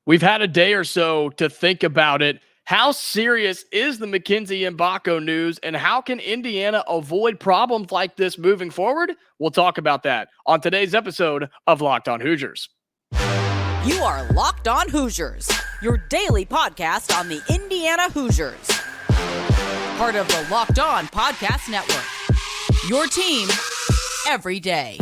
We've had a day or so to think about it. How serious is the Mackenzie Mgbako news, and how can Indiana avoid problems like this moving forward? We'll talk about that on today's episode of Locked On Hoosiers. You are Locked On Hoosiers, your daily podcast on the Indiana Hoosiers. Part of the Locked On Podcast Network, your team every day.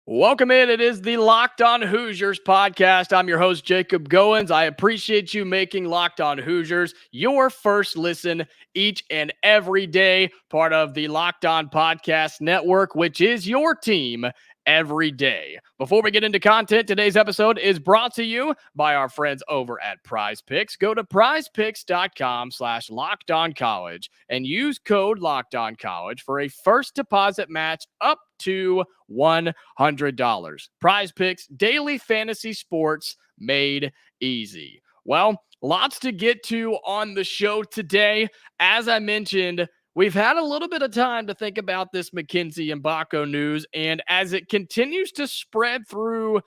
Welcome in. It is the Locked On Hoosiers podcast. I'm your host, Jacob Goins. I appreciate you making Locked On Hoosiers your first listen each and every day, part of the Locked On Podcast Network, which is your team every day. Before we get into content, today's episode is brought to you by our friends over at Prize Picks. Go to prizepicks.com/lockedoncollege and use code LockedOnCollege for a first deposit match up to $100. Prize Picks, daily fantasy sports made easy. Well, lots to get to on the show today. As I mentioned, we've had a little bit of time to think about this Mackenzie Mgbako news, and as it continues to spread through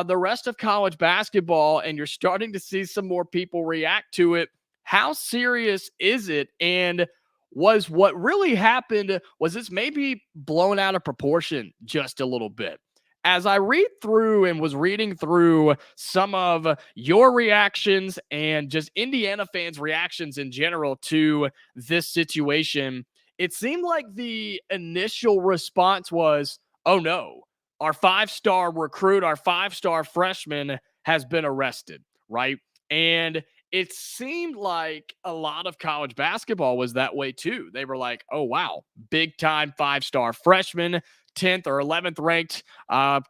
the rest of college basketball, and you're starting to see some more people react to it, how serious is it? And was what really happened, was this maybe blown out of proportion just a little bit? As I read through and was reading through some of your reactions and just Indiana fans' reactions in general to this situation, it seemed like the initial response was, oh no, our five-star recruit, our five-star freshman has been arrested, right? And it seemed like a lot of college basketball was that way too. They were like, oh wow, big time five-star freshman, 10th or 11th ranked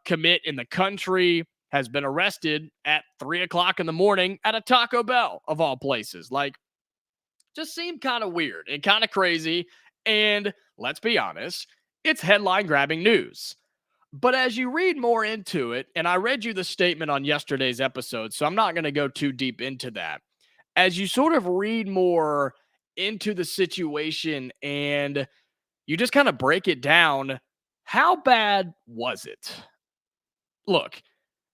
commit in the country, has been arrested at 3:00 in the morning at a Taco Bell of all places. Like, just seemed kind of weird and kind of crazy. And let's be honest, it's headline grabbing news. But as you read more into it, and I read you the statement on yesterday's episode, so I'm not going to go too deep into that. As you sort of read more into the situation and you just kind of break it down, how bad was it? Look,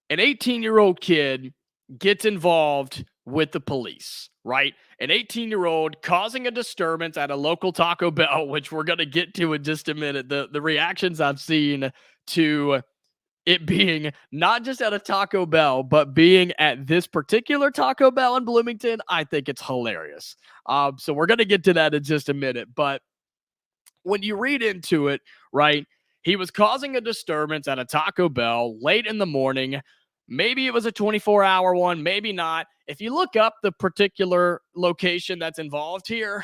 an 18-year-old kid gets involved with the police, right? An 18-year-old causing a disturbance at a local Taco Bell, which we're going to get to in just a minute. The reactions I've seen to it being not just at a Taco Bell, but being at this particular Taco Bell in Bloomington, I think it's hilarious. So we're going to get to that in just a minute. But when you read into it, right, he was causing a disturbance at a Taco Bell late in the morning. Maybe it was a 24-hour one, maybe not. If you look up the particular location that's involved here,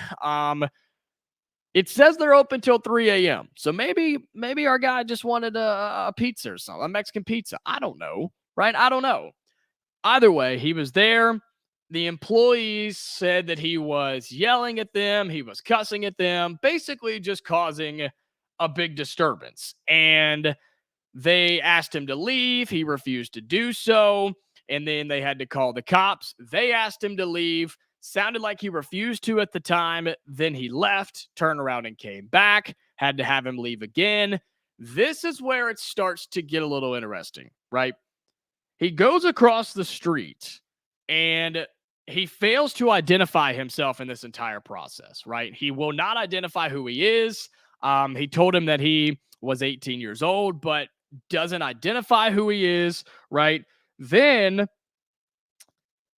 it says they're open till 3 a.m. So maybe our guy just wanted a pizza or something, a Mexican pizza. I don't know, right? I don't know. Either way, he was there. The employees said that he was yelling at them. He was cussing at them, basically just causing a big disturbance. And they asked him to leave. He refused to do so. And then they had to call the cops. They asked him to leave. Sounded like he refused to at the time. Then he left, turned around and came back. Had to have him leave again. This is where it starts to get a little interesting, right? He goes across the street and he fails to identify himself in this entire process, right? He will not identify who he is. He told him that he was 18 years old, but doesn't identify who he is, right? Then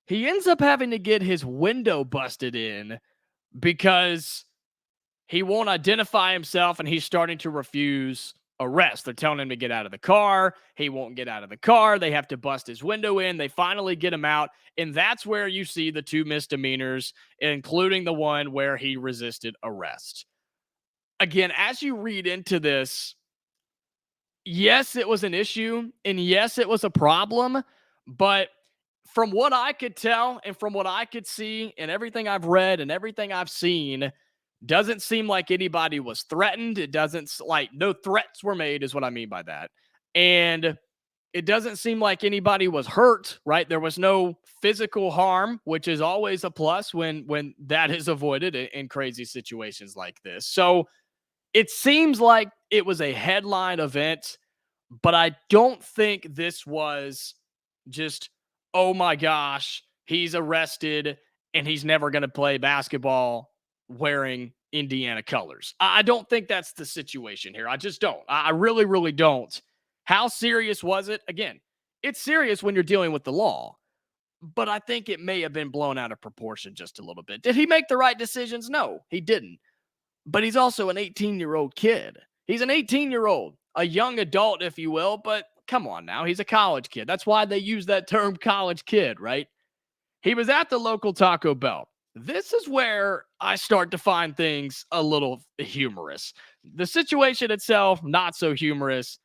he ends up having to get his window busted in because he won't identify himself and he's starting to refuse arrest. They're telling him to get out of the car. He won't get out of the car. They have to bust his window in. They finally get him out. And that's where you see the two misdemeanors, including the one where he resisted arrest. Again, as you read into this, yes, it was an issue, and yes, it was a problem, but from what I could tell and from what I could see and everything I've read and everything I've seen, doesn't seem like anybody was threatened. It doesn't, like, no threats were made is what I mean by that. And it doesn't seem like anybody was hurt, right? There was no physical harm, which is always a plus when that is avoided in crazy situations like this. So It seems like it was a headline event, but I don't think this was just, oh my gosh, he's arrested and he's never going to play basketball wearing Indiana colors. I don't think that's the situation here. I just don't. I really, really don't. How serious was it? Again, it's serious when you're dealing with the law, but I think it may have been blown out of proportion just a little bit. Did he make the right decisions? No, he didn't. But he's also an 18-year-old kid. He's an 18-year-old, a young adult, if you will, but come on now. He's a college kid. That's why they use that term college kid, right? He was at the local Taco Bell. This is where I start to find things a little humorous. The situation itself, not so humorous,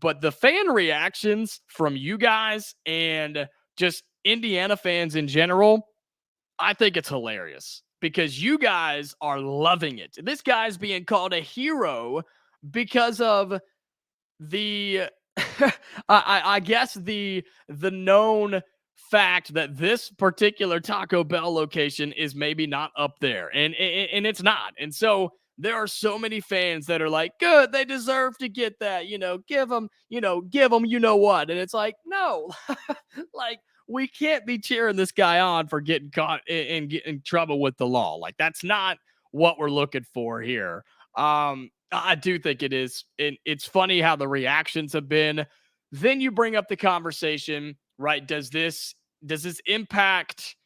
but the fan reactions from you guys and just Indiana fans in general, I think it's hilarious because you guys are loving it. This guy's being called a hero because of the I guess the known fact that this particular Taco Bell location is maybe not up there, and it's not. And so there are so many fans that are like, good, they deserve to get that, give them, you know what. And it's like, no. Like, we can't be cheering this guy on for getting caught and get in trouble with the law. Like, that's not what we're looking for here. I do think it is. And it's funny how the reactions have been. Then you bring up the conversation, right? Does this impact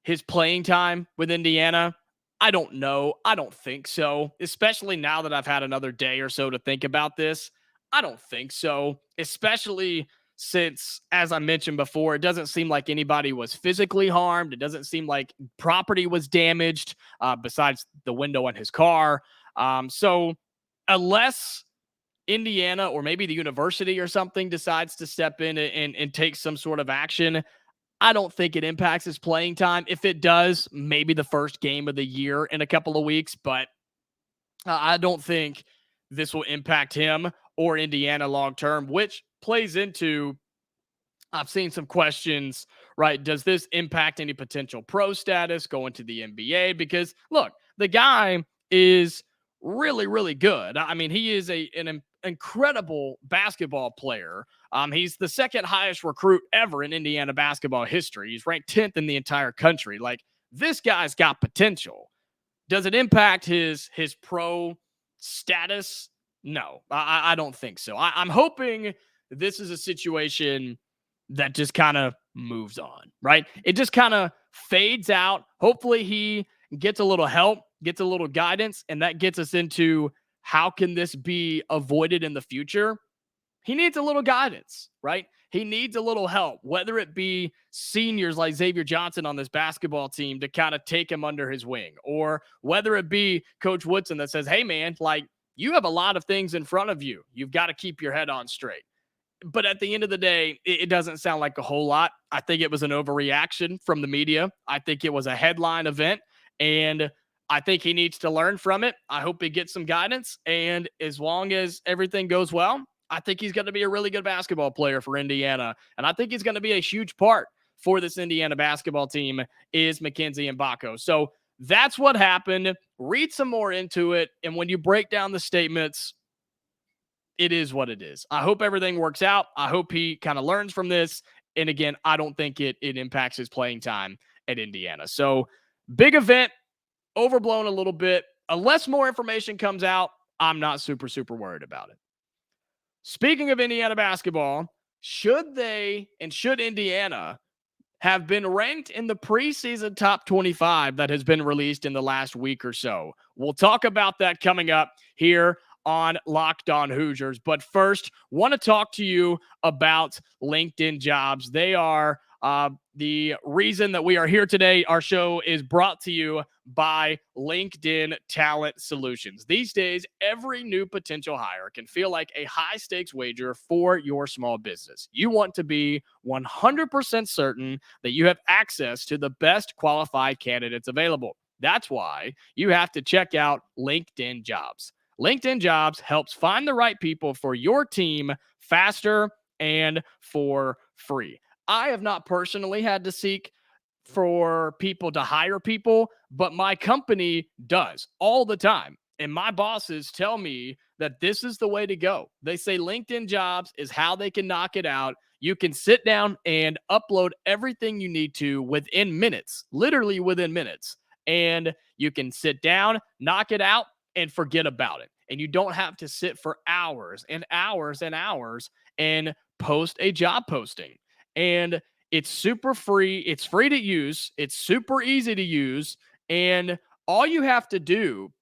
his playing time with Indiana? I don't know. I don't think so, especially now that I've had another day or so to think about this. I don't think so, especially since, as I mentioned before, it doesn't seem like anybody was physically harmed. It doesn't seem like property was damaged besides the window in his car. So unless Indiana or maybe the university or something decides to step in and take some sort of action, I don't think it impacts his playing time. If it does, maybe the first game of the year in a couple of weeks, but I don't think this will impact him or Indiana long term, which plays into, I've seen some questions, right? Does this impact any potential pro status going to the NBA? Because look, the guy is really, really good. I mean, he is an incredible basketball player. He's the second highest recruit ever in Indiana basketball history. He's ranked 10th in the entire country. Like, this guy's got potential. Does it impact his pro status? No, I don't think so. I'm hoping this is a situation that just kind of moves on, right? It just kind of fades out. Hopefully he gets a little help, gets a little guidance, and that gets us into how can this be avoided in the future? He needs a little guidance, right? He needs a little help, whether it be seniors like Xavier Johnson on this basketball team to kind of take him under his wing, or whether it be Coach Woodson that says, hey, man, like, you have a lot of things in front of you. You've got to keep your head on straight. But at the end of the day, it doesn't sound like a whole lot. I think it was an overreaction from the media. I think it was a headline event, and I think he needs to learn from it. I hope he gets some guidance, and as long as everything goes well, I think he's going to be a really good basketball player for Indiana, and I think he's going to be a huge part for this Indiana basketball team is Mackenzie Mgbako. So that's what happened. Read some more into it, and when you break down the statements, it is what it is. I hope everything works out. I hope he kind of learns from this. And again, I don't think it impacts his playing time at Indiana. So big event, overblown a little bit. Unless more information comes out, I'm not super, super worried about it. Speaking of Indiana basketball, should Indiana have been ranked in the preseason top 25 that has been released in the last week or so? We'll talk about that coming up here on Locked On Hoosiers. But first, want to talk to you about LinkedIn Jobs. They are the reason that we are here today. Our show is brought to you by LinkedIn Talent Solutions. These days, every new potential hire can feel like a high-stakes wager for your small business. You want to be 100% certain that you have access to the best qualified candidates available. That's why you have to check out LinkedIn Jobs. LinkedIn Jobs helps find the right people for your team faster and for free. I have not personally had to seek for people to hire people, but my company does all the time. And my bosses tell me that this is the way to go. They say LinkedIn Jobs is how they can knock it out. You can sit down and upload everything you need to within minutes, literally within minutes. And you can sit down, knock it out, and forget about it. And you don't have to sit for hours and hours and hours and post a job posting. And it's super free. It's free to use. It's super easy to use. And all you have to do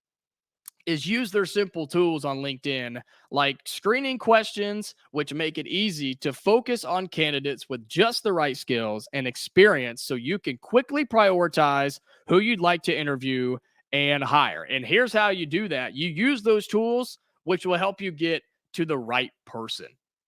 is use their simple tools on LinkedIn, like screening questions, which make it easy to focus on candidates with just the right skills and experience so you can quickly prioritize who you'd like to interview and hire. And here's how you do that. You use those tools, which will help you get to the right person.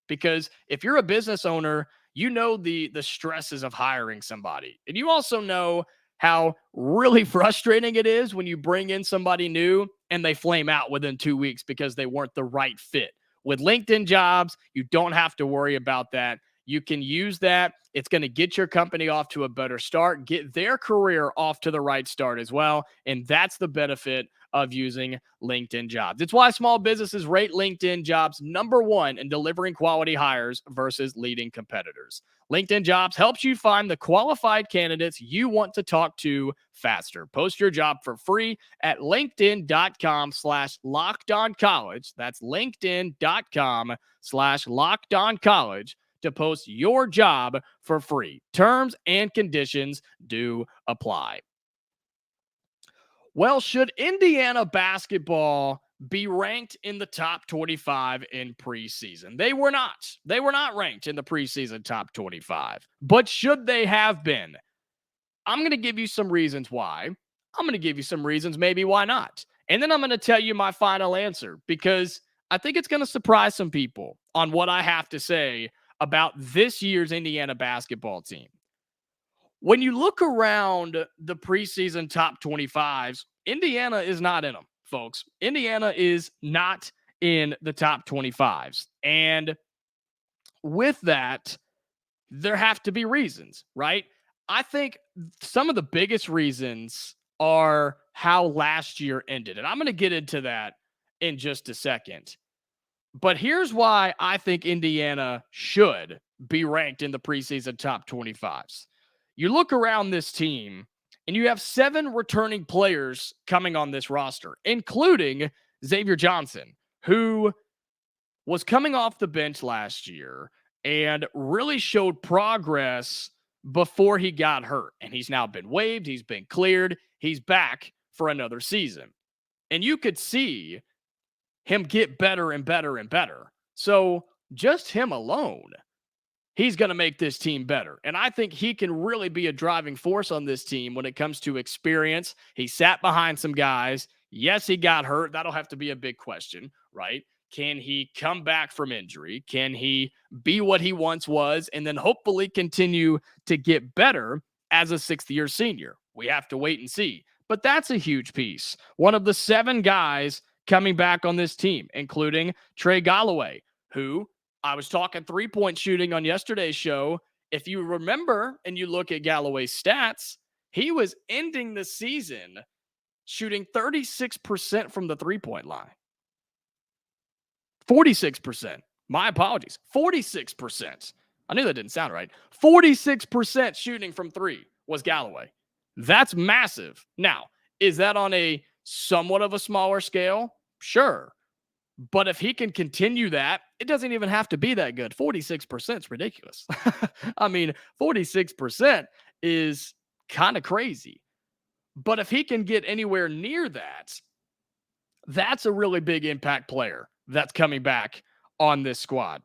Because if you're a business owner, you know the stresses of hiring somebody. And you also know how really frustrating it is when you bring in somebody new and they flame out within 2 weeks because they weren't the right fit. With LinkedIn Jobs, you don't have to worry about that. You can use that. It's going to get your company off to a better start, get their career off to the right start as well. And that's the benefit of using LinkedIn Jobs. It's why small businesses rate LinkedIn Jobs #1 in delivering quality hires versus leading competitors. LinkedIn Jobs helps you find the qualified candidates you want to talk to faster. Post your job for free at linkedin.com/lockedoncollege. That's linkedin.com/lockedoncollege to post your job for free. Terms and conditions do apply. Well, should Indiana basketball be ranked in the top 25 in preseason? They were not. They were not ranked in the preseason top 25. But should they have been? I'm going to give you some reasons why. I'm going to give you some reasons maybe why not. And then I'm going to tell you my final answer because I think it's going to surprise some people on what I have to say about this year's Indiana basketball team. When you look around the preseason top 25s, Indiana is not in them, folks. Indiana is not in the top 25s. And with that, there have to be reasons, right? I think some of the biggest reasons are how last year ended. And I'm going to get into that in just a second. But here's why I think Indiana should be ranked in the preseason top 25s. You look around this team, and you have 7 returning players coming on this roster, including Xavier Johnson, who was coming off the bench last year and really showed progress before he got hurt. And he's now been waived. He's been cleared. He's back for another season. And you could see him get better and better and better. So just him alone, he's going to make this team better. And I think he can really be a driving force on this team when it comes to experience. He sat behind some guys. Yes, he got hurt. That'll have to be a big question, right? Can he come back from injury? Can he be what he once was and then hopefully continue to get better as a 6th-year senior? We have to wait and see. But that's a huge piece. One of the 7 guys coming back on this team, including Trey Galloway, who I was talking 3-point shooting on yesterday's show. If you remember and you look at Galloway's stats, he was ending the season shooting 36% from the 3-point line. 46%. My apologies. 46%. I knew that didn't sound right. 46% shooting from 3 was Galloway. That's massive. Now, is that on a somewhat of a smaller scale? Sure. But if he can continue that, it doesn't even have to be that good. 46% is ridiculous. I mean, 46% is kind of crazy. But if he can get anywhere near that, that's a really big impact player that's coming back on this squad.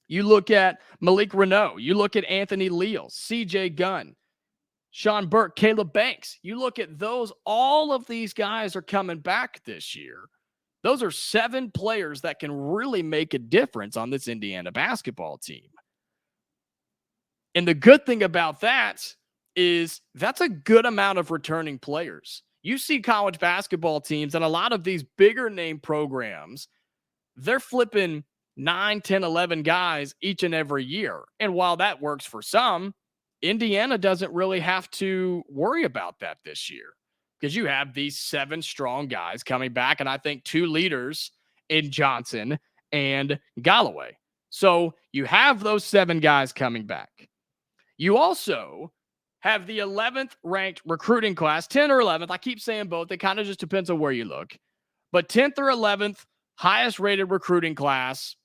You look at Malik Renault. You look at Anthony Leal, CJ Gunn, Sean Burke, Caleb Banks. You look at those. All of these guys are coming back this year. Those are 7 players that can really make a difference on this Indiana basketball team. And the good thing about that is that's a good amount of returning players. You see college basketball teams and a lot of these bigger name programs, they're flipping 9, 10, 11 guys each and every year. And while that works for some, Indiana doesn't really have to worry about that this year. because you have these 7 strong guys coming back, and I think 2 leaders in Johnson and Galloway. So you have those 7 guys coming back. You also have the 11th ranked recruiting class, 10 or 11th. I keep saying both. It kind of just depends on where you look. But 10th or 11th, highest rated recruiting class,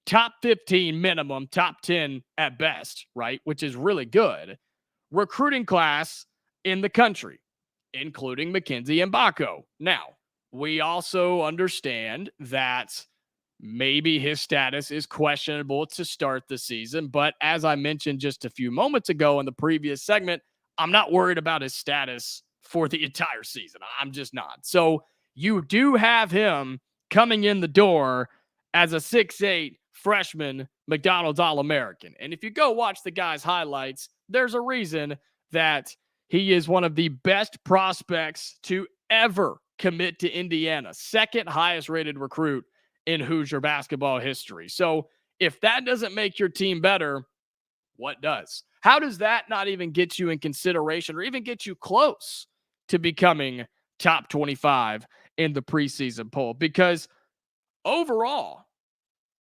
top 15 minimum, top 10 at best, right? Which is really good. Recruiting class in the country, including Mackenzie Mgbako. Now, we also understand that maybe his status is questionable to start the season. But as I mentioned just a few moments ago in the previous segment, I'm not worried about his status for the entire season. I'm just not. So you do have him coming in the door as a 6'8" freshman McDonald's All-American. And if you go watch the guy's highlights, there's a reason that he is one of the best prospects to ever commit to Indiana. Second highest rated recruit in Hoosier basketball history. So if that doesn't make your team better, what does? How does that not even get you in consideration or even get you close to becoming top 25 in the preseason poll? Because overall,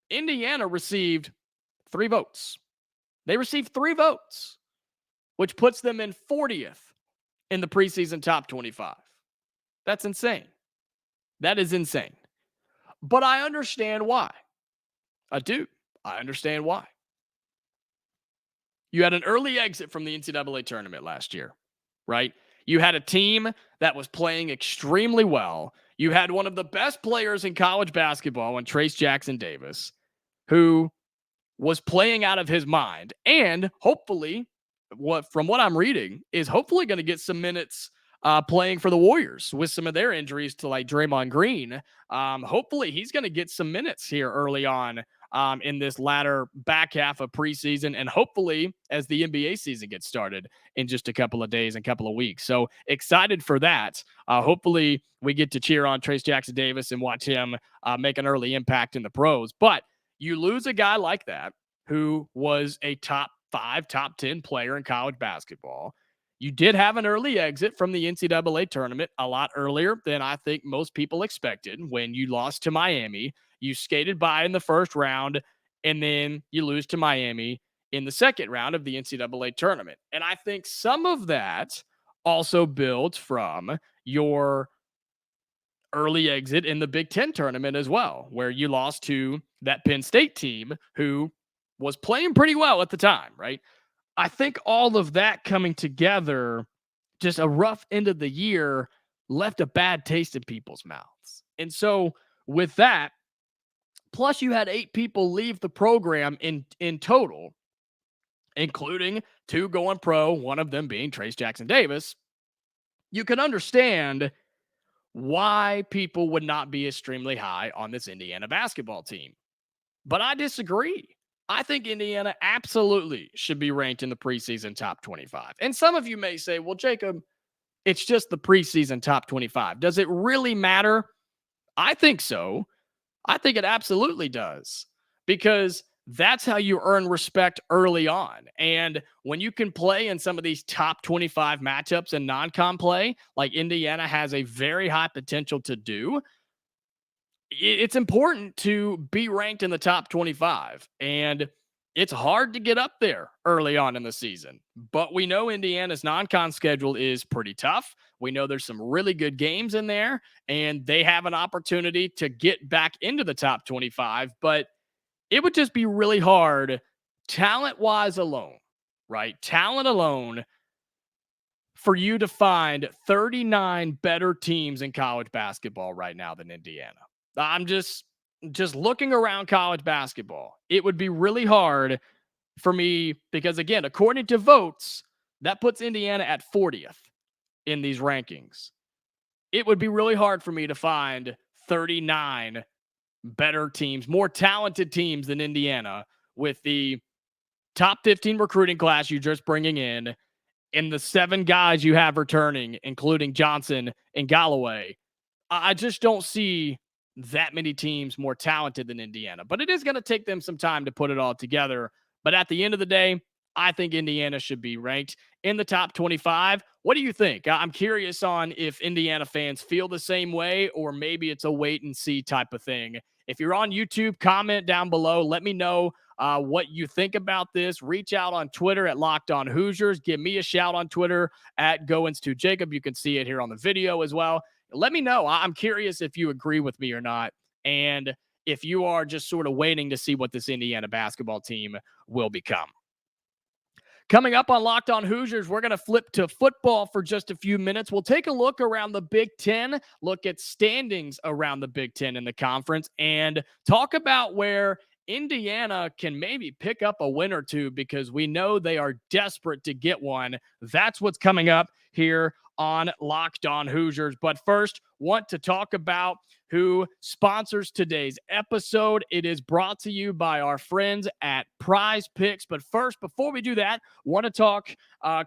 Indiana received 3 votes. They received 3 votes, which puts them in 40th in the preseason top 25. That's insane. That is insane. But I understand why. I do. I understand why. You had an early exit from the NCAA tournament last year, right? You had a team that was playing extremely well. You had one of the best players in college basketball in Trey Jackson Davis, who was playing out of his mind. And hopefully, from what I'm reading, is hopefully going to get some minutes playing for the Warriors with some of their injuries to like Draymond Green. Hopefully he's going to get some minutes here early on in this latter back half of preseason, and hopefully as the NBA season gets started in just a couple of days and couple of weeks. So excited for that. Hopefully we get to cheer on Trey Jackson Davis and watch him make an early impact in the pros. But you lose a guy like that who was a top 5, top 10 player in college basketball. You did have an early exit from the NCAA tournament a lot earlier than I think most people expected when you lost to Miami. You skated by in the first round, and then you lose to Miami in the second round of the NCAA tournament. And I think some of that also builds from your early exit in the Big Ten tournament as well, where you lost to that Penn State team who was playing pretty well at the time, right? I think all of that coming together, just a rough end of the year, left a bad taste in people's mouths. And so with that, plus you had 8 people leave the program in total, including 2 going pro, one of them being Trey Jackson Davis. You can understand why people would not be extremely high on this Indiana basketball team. But I disagree. I think Indiana absolutely should be ranked in the preseason top 25. And some of you may say, well, Jacob, it's just the preseason top 25. Does it really matter? I think so. I think it absolutely does, because that's how you earn respect early on. And when you can play in some of these top 25 matchups in non-con play, like Indiana has a very high potential to do, it's important to be ranked in the top 25. And it's hard to get up there early on in the season. But we know Indiana's non-con schedule is pretty tough. We know there's some really good games in there, and they have an opportunity to get back into the top 25. But it would just be really hard, talent-wise alone, right? Talent alone, for you to find 39 better teams in college basketball right now than Indiana. I'm just looking around college basketball. It would be really hard for me because, again, according to votes, that puts Indiana at 40th in these rankings. It would be really hard for me to find 39 better teams, more talented teams than Indiana with the top 15 recruiting class you're just bringing in and the 7 guys you have returning, including Johnson and Galloway. I just don't see that many teams more talented than Indiana, but it is going to take them some time to put it all together. But at the end of the day, I think Indiana should be ranked in the top 25. What do you think? I'm curious on if Indiana fans feel the same way, or maybe it's a wait and see type of thing. If you're on YouTube, comment down below. Let me know what you think about this. Reach out on Twitter at Locked On Hoosiers. Give me a shout on Twitter at Goins2Jacob. You can see it here on the video as well. Let me know. I'm curious if you agree with me or not, and if you are just sort of waiting to see what this Indiana basketball team will become. Coming up on Locked On Hoosiers, we're going to flip to football for just a few minutes. We'll take a look around the Big Ten, look at standings around the Big Ten in the conference, and talk about where Indiana can maybe pick up a win or two, because we know they are desperate to get one. That's what's coming up here on Locked On Hoosiers. But first, want to talk about who sponsors today's episode. It is brought to you by our friends at Prize Picks. But first, before we do that, want to talk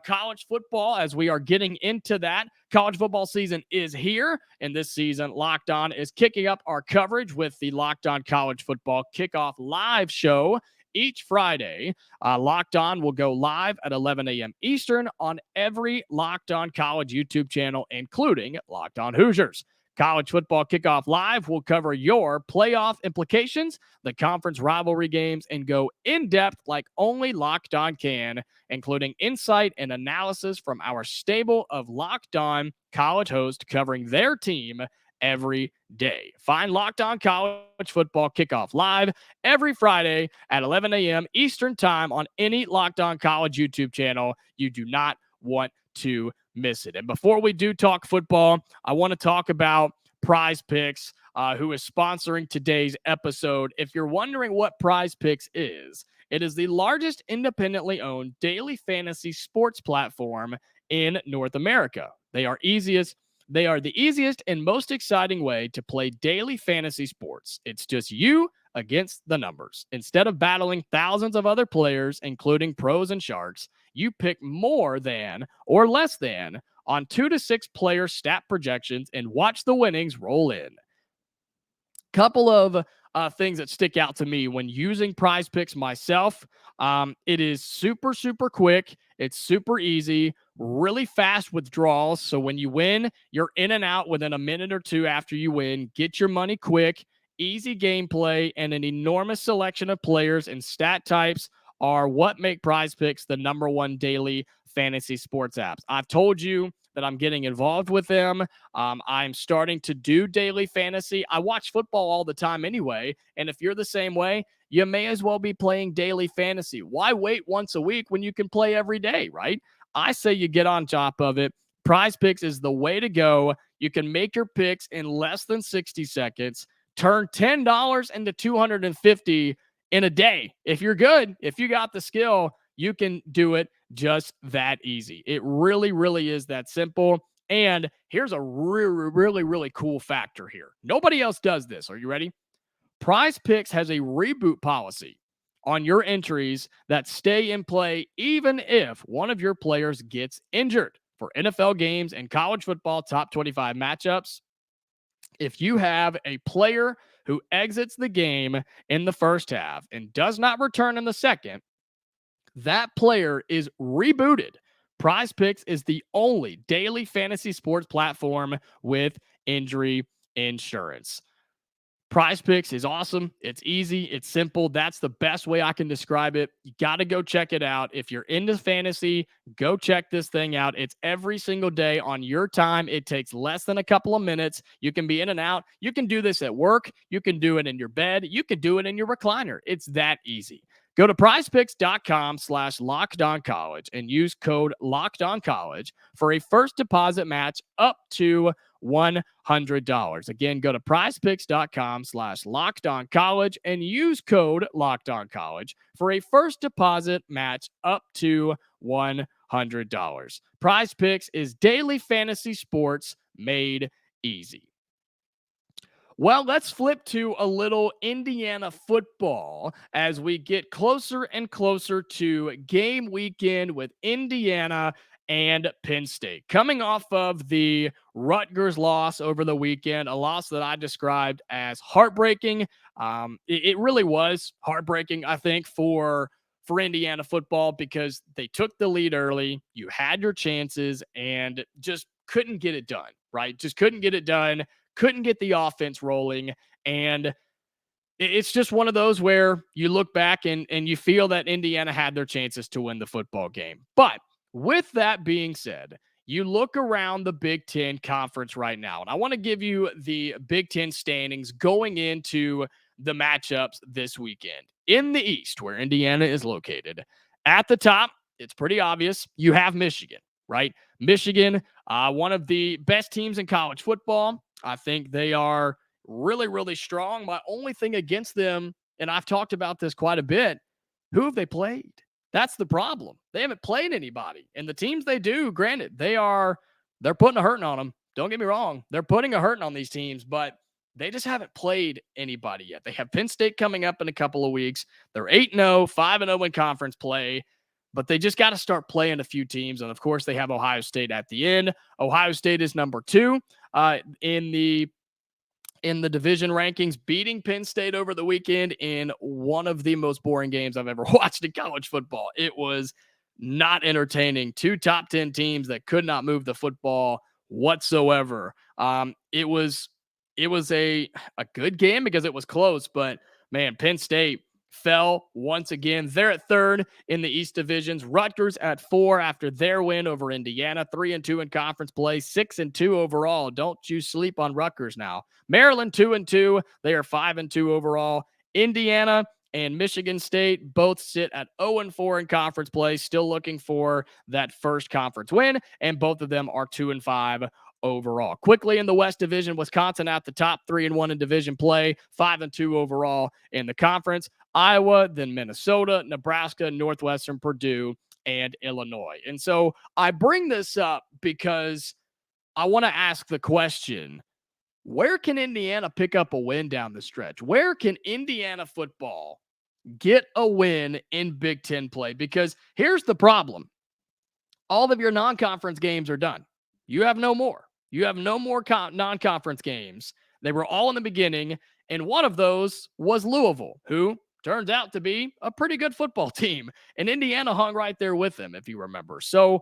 college football as we are getting into that. College football season is here, and this season, Locked On is kicking up our coverage with the Locked On College Football Kickoff Live show. Each Friday, Locked On will go live at 11 a.m. Eastern on every Locked On College YouTube channel, including Locked On Hoosiers. College Football Kickoff Live will cover your playoff implications, the conference rivalry games, and go in-depth like only Locked On can, including insight and analysis from our stable of Locked On college hosts covering their team every day. Find Locked On College Football Kickoff Live every Friday at 11 a.m. Eastern Time on any Locked On College YouTube channel. You do not want to miss it. And before we do talk football, I want to talk about Prize Picks, who is sponsoring today's episode. If you're wondering what Prize Picks is, it is the largest independently owned daily fantasy sports platform in North America. They are the easiest and most exciting way to play daily fantasy sports. It's just you against the numbers. Instead of battling thousands of other players, including pros and sharks, you pick more than or less than on 2 to 6 player stat projections and watch the winnings roll in. Couple of things that stick out to me when using Prize Picks myself. It is super, super quick. It's super easy, really fast withdrawals. So when you win, you're in and out within a minute or two after you win. Get your money quick, easy gameplay, and an enormous selection of players and stat types are what make Prize Picks the number one daily fantasy sports apps. I've told you that I'm getting involved with them. I'm starting to do daily fantasy. I watch football all the time anyway, and if you're the same way, you may as well be playing daily fantasy. Why wait once a week when you can play every day, right? I say you get on top of it. Prize Picks is the way to go. You can make your picks in less than 60 seconds. Turn $10 into $250 in a day. If you're good, if you got the skill, you can do it just that easy. It really, really is that simple. And here's a really cool factor here. Nobody else does this. Are you ready? Prize Picks has a reboot policy on your entries that stay in play even if one of your players gets injured. For NFL games and college football top 25 matchups, if you have a player who exits the game in the first half and does not return in the second, that player is rebooted. Prize Picks is the only daily fantasy sports platform with injury insurance. Prize Picks is awesome. It's easy. It's simple. That's the best way I can describe it. You got to go check it out. If you're into fantasy, go check this thing out. It's every single day on your time. It takes less than a couple of minutes. You can be in and out. You can do this at work. You can do it in your bed. You can do it in your recliner. It's that easy. Go to prizepicks.com/lockedoncollege and use code LOCKEDONCollege for a first deposit match up to $100. Again, go to prizepicks.com/lockedoncollege and use code LOCKEDONCollege for a first deposit match up to $100. Prize Picks is daily fantasy sports made easy. Well, let's flip to a little Indiana football as we get closer and closer to game weekend with Indiana and Penn State. Coming off of the Rutgers loss over the weekend, a loss that I described as heartbreaking. It really was heartbreaking, I think, for for Indiana football because they took the lead early. You had your chances and just couldn't get it done, right? Just couldn't get it done, couldn't get the offense rolling. And it's just one of those where you look back and you feel that Indiana had their chances to win the football game. But with that being said, you look around the Big Ten conference right now, and I want to give you the Big Ten standings going into the matchups this weekend. In the East, where Indiana is located, at the top, it's pretty obvious. You have Michigan, right? Michigan, one of the best teams in college football. I think they are really, really strong. My only thing against them, and I've talked about this quite a bit, who have they played? That's the problem. They haven't played anybody. And the teams they do, granted, they're putting a hurting on them. Don't get me wrong. They're putting a hurting on these teams, but they just haven't played anybody yet. They have Penn State coming up in a couple of weeks. They're 8-0, 5-0 in conference play, but they just got to start playing a few teams. And of course, they have Ohio State at the end. Ohio State is number 2 in the division rankings, beating Penn State over the weekend in one of the most boring games I've ever watched in college football. It was not entertaining. 2 top 10 teams that could not move the football whatsoever. It was a good game because it was close, but man, Penn State fell once again. They're at 3rd in the East divisions. Rutgers at 4 after their win over Indiana. 3-2 in conference play. 6-2 overall. Don't you sleep on Rutgers now. Maryland 2-2. They are 5-2 overall. Indiana and Michigan State both sit at 0-4 in conference play. Still looking for that first conference win, and both of them are 2-5 overall. Quickly in the West Division, Wisconsin at the top, 3-1 in division play, 5-2 overall in the conference. Iowa, then Minnesota, Nebraska, Northwestern, Purdue, and Illinois. And so I bring this up because I want to ask the question, where can Indiana pick up a win down the stretch? Where can Indiana football get a win in Big Ten play? Because here's the problem. All of your non-conference games are done. You have no more. You have no more non-conference games. They were all in the beginning, and one of those was Louisville, who turns out to be a pretty good football team. And Indiana hung right there with them, if you remember. So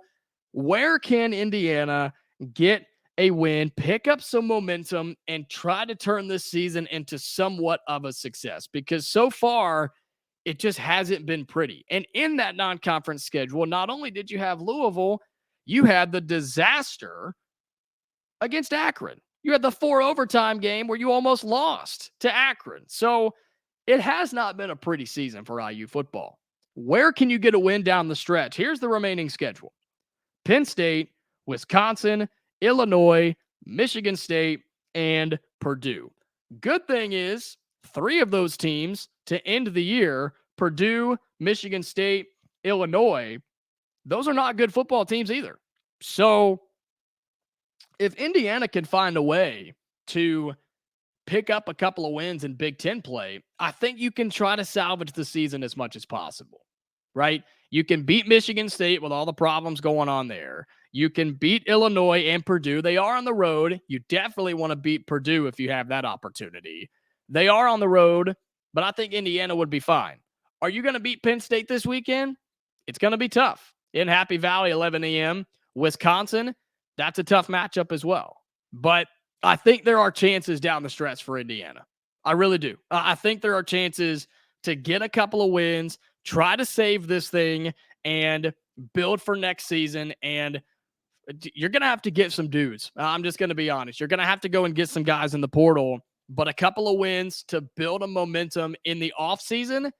where can Indiana get a win, pick up some momentum, and try to turn this season into somewhat of a success? Because so far, it just hasn't been pretty. And in that non-conference schedule, not only did you have Louisville, you had the disaster against Akron. You had the 4 overtime game where you almost lost to Akron. So it has not been a pretty season for IU football. Where can you get a win down the stretch? Here's the remaining schedule. Penn State, Wisconsin, Illinois, Michigan State, and Purdue. Good thing is 3 of those teams to end the year, Purdue, Michigan State, Illinois, those are not good football teams either. So if Indiana can find a way to pick up a couple of wins in Big Ten play, I think you can try to salvage the season as much as possible, right? You can beat Michigan State with all the problems going on there. You can beat Illinois and Purdue. They are on the road. You definitely want to beat Purdue if you have that opportunity. They are on the road, but I think Indiana would be fine. Are you going to beat Penn State this weekend? It's going to be tough. In Happy Valley, 11 a.m. Wisconsin, that's a tough matchup as well. But I think there are chances down the stretch for Indiana. I really do. I think there are chances to get a couple of wins, try to save this thing, and build for next season. And you're going to have to get some dudes. I'm just going to be honest. You're going to have to go and get some guys in the portal. But a couple of wins to build a momentum in the offseason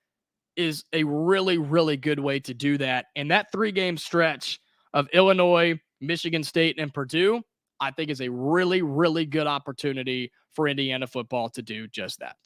is a really, really good way to do that. And that 3-game stretch of Illinois, Michigan State, and Purdue, I think is a really, really good opportunity for Indiana football to do just that.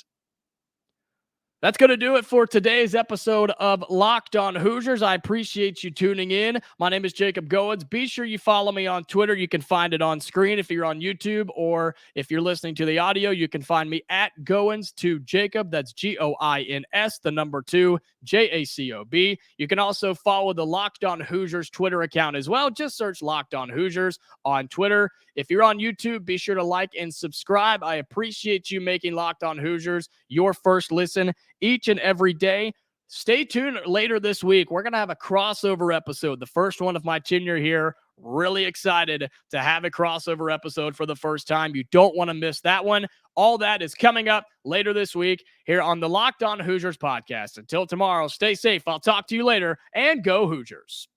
That's going to do it for today's episode of Locked On Hoosiers. I appreciate you tuning in. My name is Jacob Goins. Be sure you follow me on Twitter. You can find it on screen if you're on YouTube, or if you're listening to the audio, you can find me at Goins2Jacob. That's Goins, the number 2, Jacob. You can also follow the Locked On Hoosiers Twitter account as well. Just search Locked On Hoosiers on Twitter. If you're on YouTube, be sure to like and subscribe. I appreciate you making Locked On Hoosiers your first listen each and every day. stay tuned later this week. We're going to have a crossover episode, the first one of my tenure here. Really excited to have a crossover episode for the first time. You don't want to miss that one. All that is coming up later this week here on the Locked On Hoosiers podcast. Until tomorrow, stay safe. I'll talk to you later, and go Hoosiers.